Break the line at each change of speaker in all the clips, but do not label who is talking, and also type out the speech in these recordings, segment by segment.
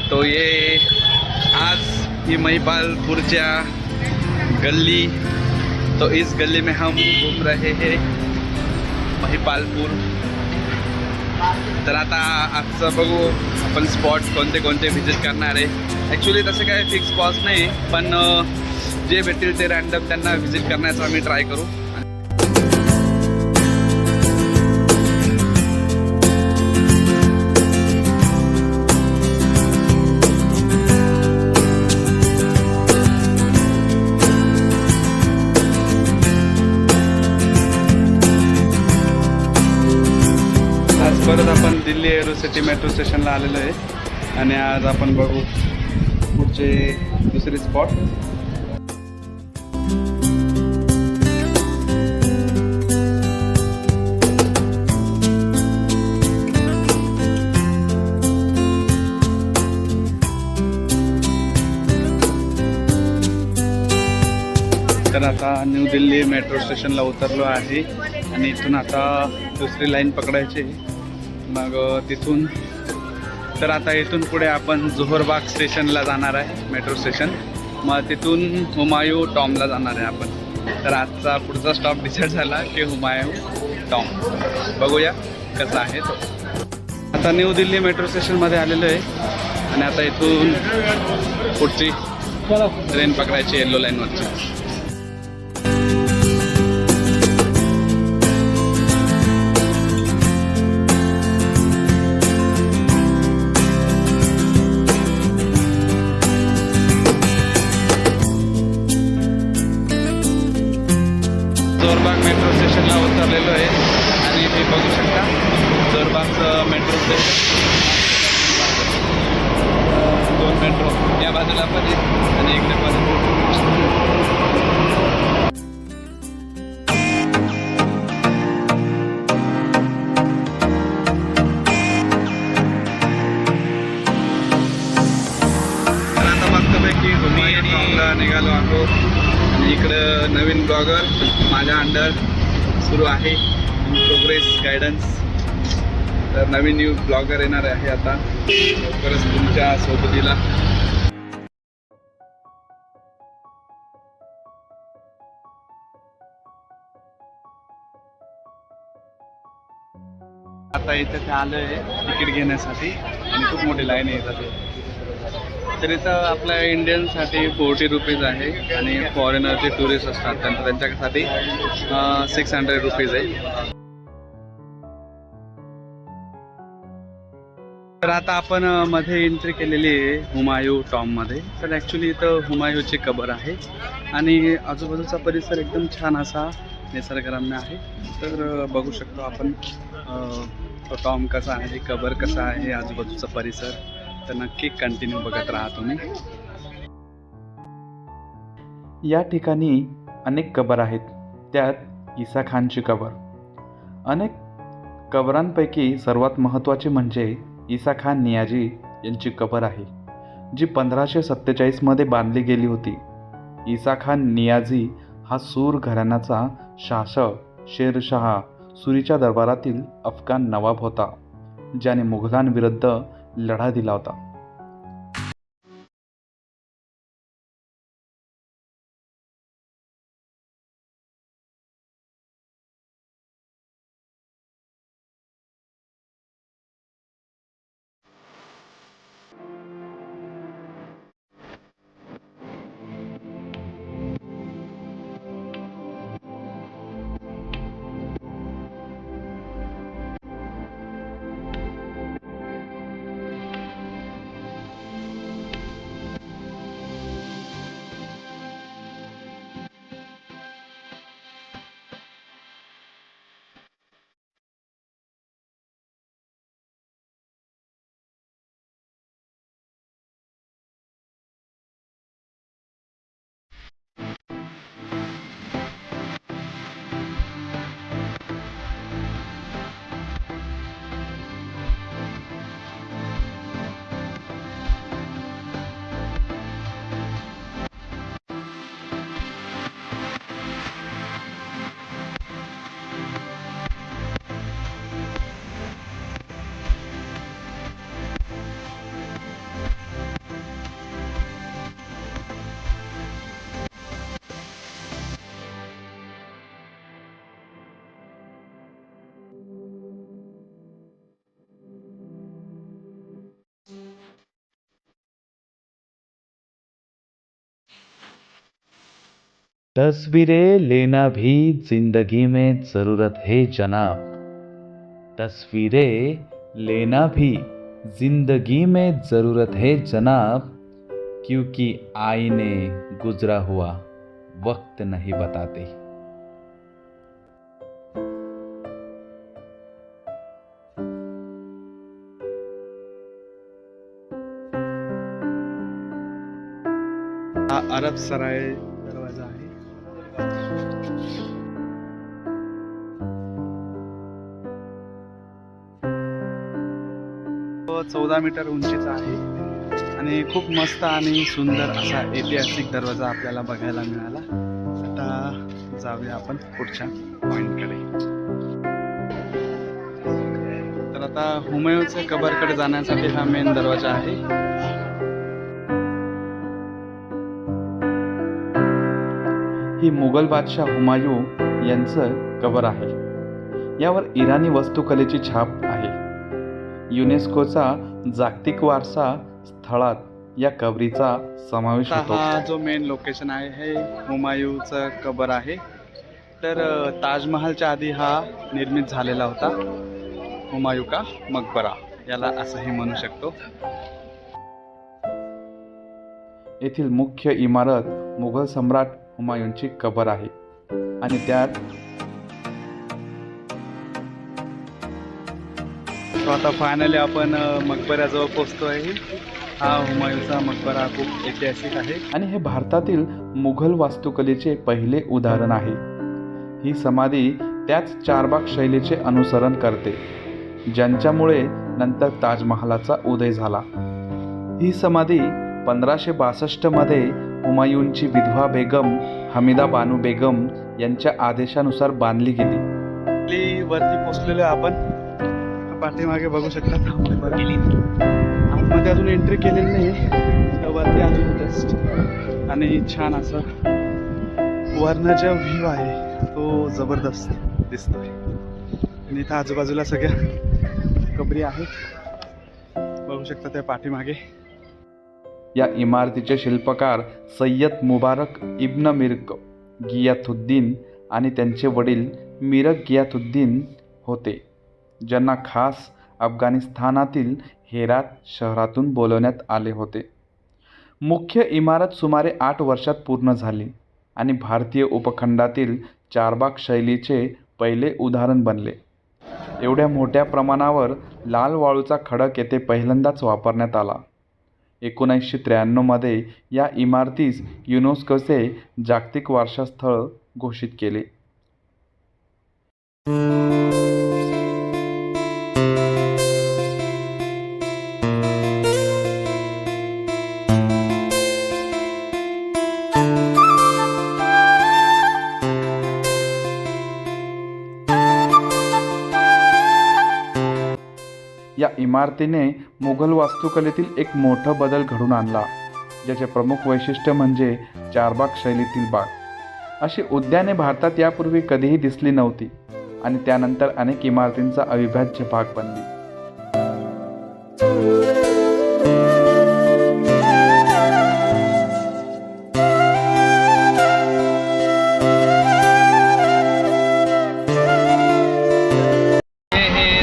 तो ये आज ये महिपालपुरच्या गली, तो इस गली में हम घूम रहे हैं महिपालपूर. तर आता आजचं बघू आपण स्पॉट कोणते कोणते व्हिजिट करणार आहे. ॲक्च्युली तसे काय फिक्स स्पॉट्स नाही, पण जे भेटतील ते रॅन्डम त्यांना व्हिजिट करण्याचा आम्ही ट्राय करू. परत आपण दिल्ली एरोसिटी मेट्रो स्टेशनला आलेलो आहे आणि आज आपण बघू पुढचे दुसरे स्पॉट. तर आता न्यू दिल्ली मेट्रो स्टेशनला उतरलो आहे आणि इथून आता दुसरी लाईन पकडायची. मग तिथून तर आता इथून पुढे आपण जोहरबाग स्टेशनला जाणार आहे, मेट्रो स्टेशन. मग तिथून हुमायूं टॉमला जाणार आहे आपण. तर आजचा पुढचा स्टॉप डिसाईड झाला की हुमायूं टॉम. बघूया कसा आहे तो. आता न्यू दिल्ली मेट्रो स्टेशनमध्ये आलेलो आहे आणि आता इथून पुढची ट्रेन पकडायची येल्लो लाईनवरची. जोहरबाग मेट्रो स्टेशनला उतरलेलो आहे आणि इथे बघू शकता जोहरबागचं मेट्रो स्टेशन. 2 मेट्रो या बाजूला पण आहे आणि इकडे पण. आता मस्तपैकी हुमायूं टॉमला निघालो आहोत आणि इकडं नवीन ब्लॉगर माझ्या अंडर सुरू आहे, प्रोग्रेस गायडन्स. तर नवीन न्यू ब्लॉगर येणार आहे आता लवकरच तुमच्या सोबतीला. आता इथे आलं आहे तिकीट घेण्यासाठी आणि खूप मोठी लाईन आहे इथं. तर इथं आपल्या इंडियनसाठी 40 रुपीज आहे आणि फॉरेनर जे टुरिस्ट असतात त्यांच्यासाठी 600 रुपीज आहे. तर आता आपण मध्ये एंट्री केलेली आहे हुमायूं टॉममध्ये. तर ॲक्च्युली इथं हुमायूंची कबर आहे आणि आजूबाजूचा परिसर एकदम छान असा निसर्गरम्य आहे. तर बघू शकतो आपण तो टॉम कसा आहे, कबर कसा आहे, आजूबाजूचा परिसर. तर नक्की कंटिन्यू बघत राहा तुम्ही.
या ठिकाणी अनेक कबर आहेत, त्यात ईसा खानची कबर. अनेक कबरांपैकी सर्वात महत्त्वाची म्हणजे ईसा खान नियाजी यांची कबर आहे, जी 1547मध्ये बांधली गेली होती. ईसा खान नियाजी हा सूर घराण्याचा शासक शेरशाह सुरीच्या दरबारातील अफगाण नवाब होता, ज्याने मुघलांविरुद्ध लढा दिला होता. तस्वीरें लेना भी जिंदगी में ज़रूरत है जनाब। तस्वीरें लेना भी जिंदगी में ज़रूरत है जनाब, क्योंकि आईने गुजरा हुआ वक्त नहीं बताते।
हा अरब सराय दरवाजा आहे. तो 14 मीटर उंचीचा आहे आणि खूप मस्त आणि सुंदर असा ऐतिहासिक दरवाजा आपल्याला बघायला मिळाला. आता जाऊया आपण पुढच्या पॉइंटकडे. तर आता हुमायूँच्या कबरकडे जाण्यासाठी हा मेन दरवाजा आहे.
ही मुघल बादशाह हुमायूँ यांचं कबर आहे. यावर इराणी वास्तुकलेची छाप आहे. युनेस्कोचा जागतिक वारसा स्थळात या कबरीचा समावेश होतो.
हा जो मेन लोकेशन आहे हे हुमायूँचं कबर आहे. तर ताजमहलच्या आधी हा निर्मित झालेला होता. हुमायूँ का मकबरा याला असंही म्हणू शकतो.
येथील मुख्य इमारत मुघल सम्राट हुमायूँची कबर आहे आणि त्यात
आता फायनली आपण मकबऱ्याजवळ पोहोचतोय. हा हुमायूँचा मकबरा खूप ऐतिहासिक आहे
आणि हे भारतातील मुघल वास्तुकलेचे पहिले उदाहरण आहे. ही समाधी त्याच चारबाग शैलीचे अनुसरण करते, ज्यांच्यामुळे नंतर ताजमहालाचा उदय झाला. ही समाधी 1562 मध्ये हुमायूँची विधवा बेगम हमीदा बानू बेगम यांच्या आदेशानुसार बांधली गेली.
वरती पोहोचलेलो आपण. पाठीमागे बघू शकता आतमध्ये अजून एंट्री केलेली नाही. वरती अजून जस्ट आणि छान असं वरनं जो व्ह्यू आहे तो जबरदस्त दिसतोय. आणि इथं आजूबाजूला सगळ्या कबरी आहेत बघू शकता त्या पाठीमागे.
या इमारतीचे शिल्पकार सय्यद मुबारक इब्न मिरक गियाथुद्दीन आणि त्यांचे वडील मिरक गियाथुद्दीन होते, ज्यांना खास अफगाणिस्तानातील हेरात शहरातून बोलवण्यात आले होते. मुख्य इमारत सुमारे 8 वर्षात पूर्ण झाली आणि भारतीय उपखंडातील चारबाग शैलीचे पहिले उदाहरण बनले. एवढ्या मोठ्या प्रमाणावर लाल वाळूचा खडक येथे पहिल्यांदाच वापरण्यात आला. 1993 मध्ये या इमारतीस युनेस्कोचे जागतिक वारसा स्थळ घोषित केले. या इमारतीने मुघल वास्तुकलेतील एक मोठा बदल घडून आणला, ज्याचे प्रमुख वैशिष्ट्य म्हणजे चारबाग शैलीतील बाग. अशी उद्याने भारतात यापूर्वी कधीही दिसली नव्हती आणि त्यानंतर अनेक इमारतींचा अविभाज्य भाग बनली.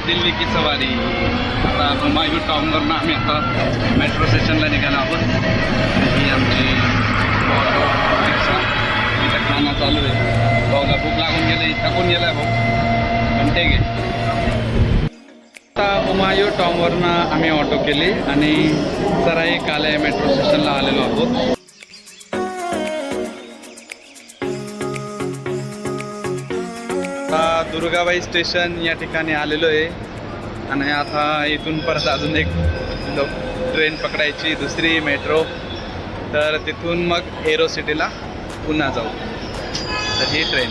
दिल्ली की सवारी. आता हुमायूँ टाउनवरून आम्ही आता मेट्रो स्टेशनला निघालो आहोत. ही आमची ऑटो रिक्षा. इथं खाना चालू आहे. भाऊला भूक लागून गेली. थकून गेला भाऊ, पण ठीक आहे. आता हुमायूँ टाउनवरून आम्ही ऑटो केली आणि सराई काले मेट्रो स्टेशनला आलेलो आहोत. आता दुर्गाबाई स्टेशन या ठिकाणी आलेलो आहे आणि आता इथून परत अजून एक ट्रेन पकडायची, दुसरी मेट्रो. तर तिथून मग एरो सिटीला पुन्हा जाऊ. तर ही ट्रेन.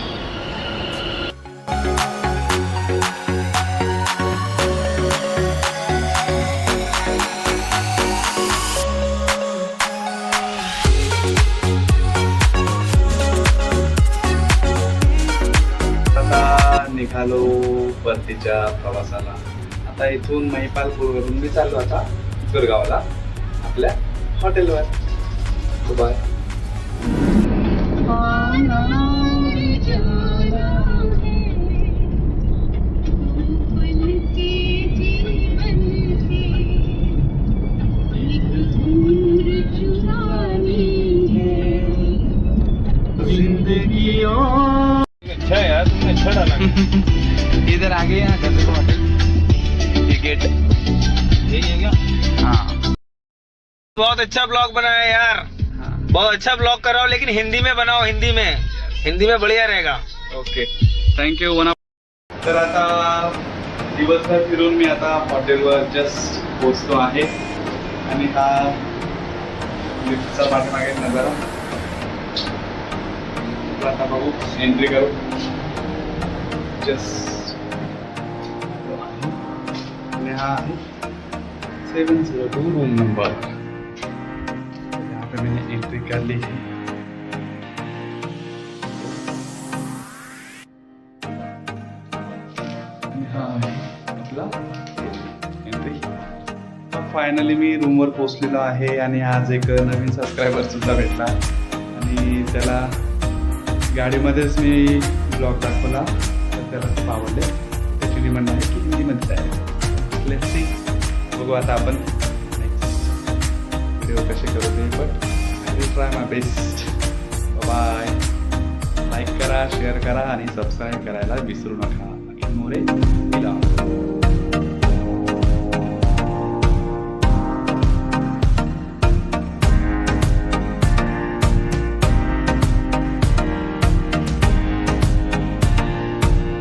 निघालो परतीच्या प्रवासाला. आता इथून महिपालपूरवरून मी चाललो आता दुर्गावला आपल्या हॉटेलवर. बाय.
बहुत अच्छा ब्लॉग बनाया यार,
हाँ
बहुत अच्छा ब्लॉग कराओ, लेकिन हिंदी में बनाओ, हिंदी में बढ़िया रहेगा.
ओके थँक्यू वना. तर आता दिवसभर फिरून मी आता हॉटेलवर जस्ट पोचतो आहे आणि हा लिफ्टचा पाठीमागे नजारा आता बघू एंट्री करू जस्ट आणि हा आहे 702 रूम नंबर. यहाँ पे मैंने एंट्री कर ली है. आपला एंट्री. फायनली मी रूमवर पोचलेलो आहे आणि आज एक नवीन सबस्क्रायबर सुद्धा भेटला आणि त्याला गाडीमध्येच मी ब्लॉग दाखवला तर त्याला खूप आवडले. त्याची डिमांड आहे की हिंदीमध्ये आहे. लेट्स सी बघू आता आपण नेक्स्ट व्हिडिओ कसे करू ते, but I will try my best. Bye. Like करा, शेअर करा आणि सबस्क्राईब करायला विसरू नका. मोरे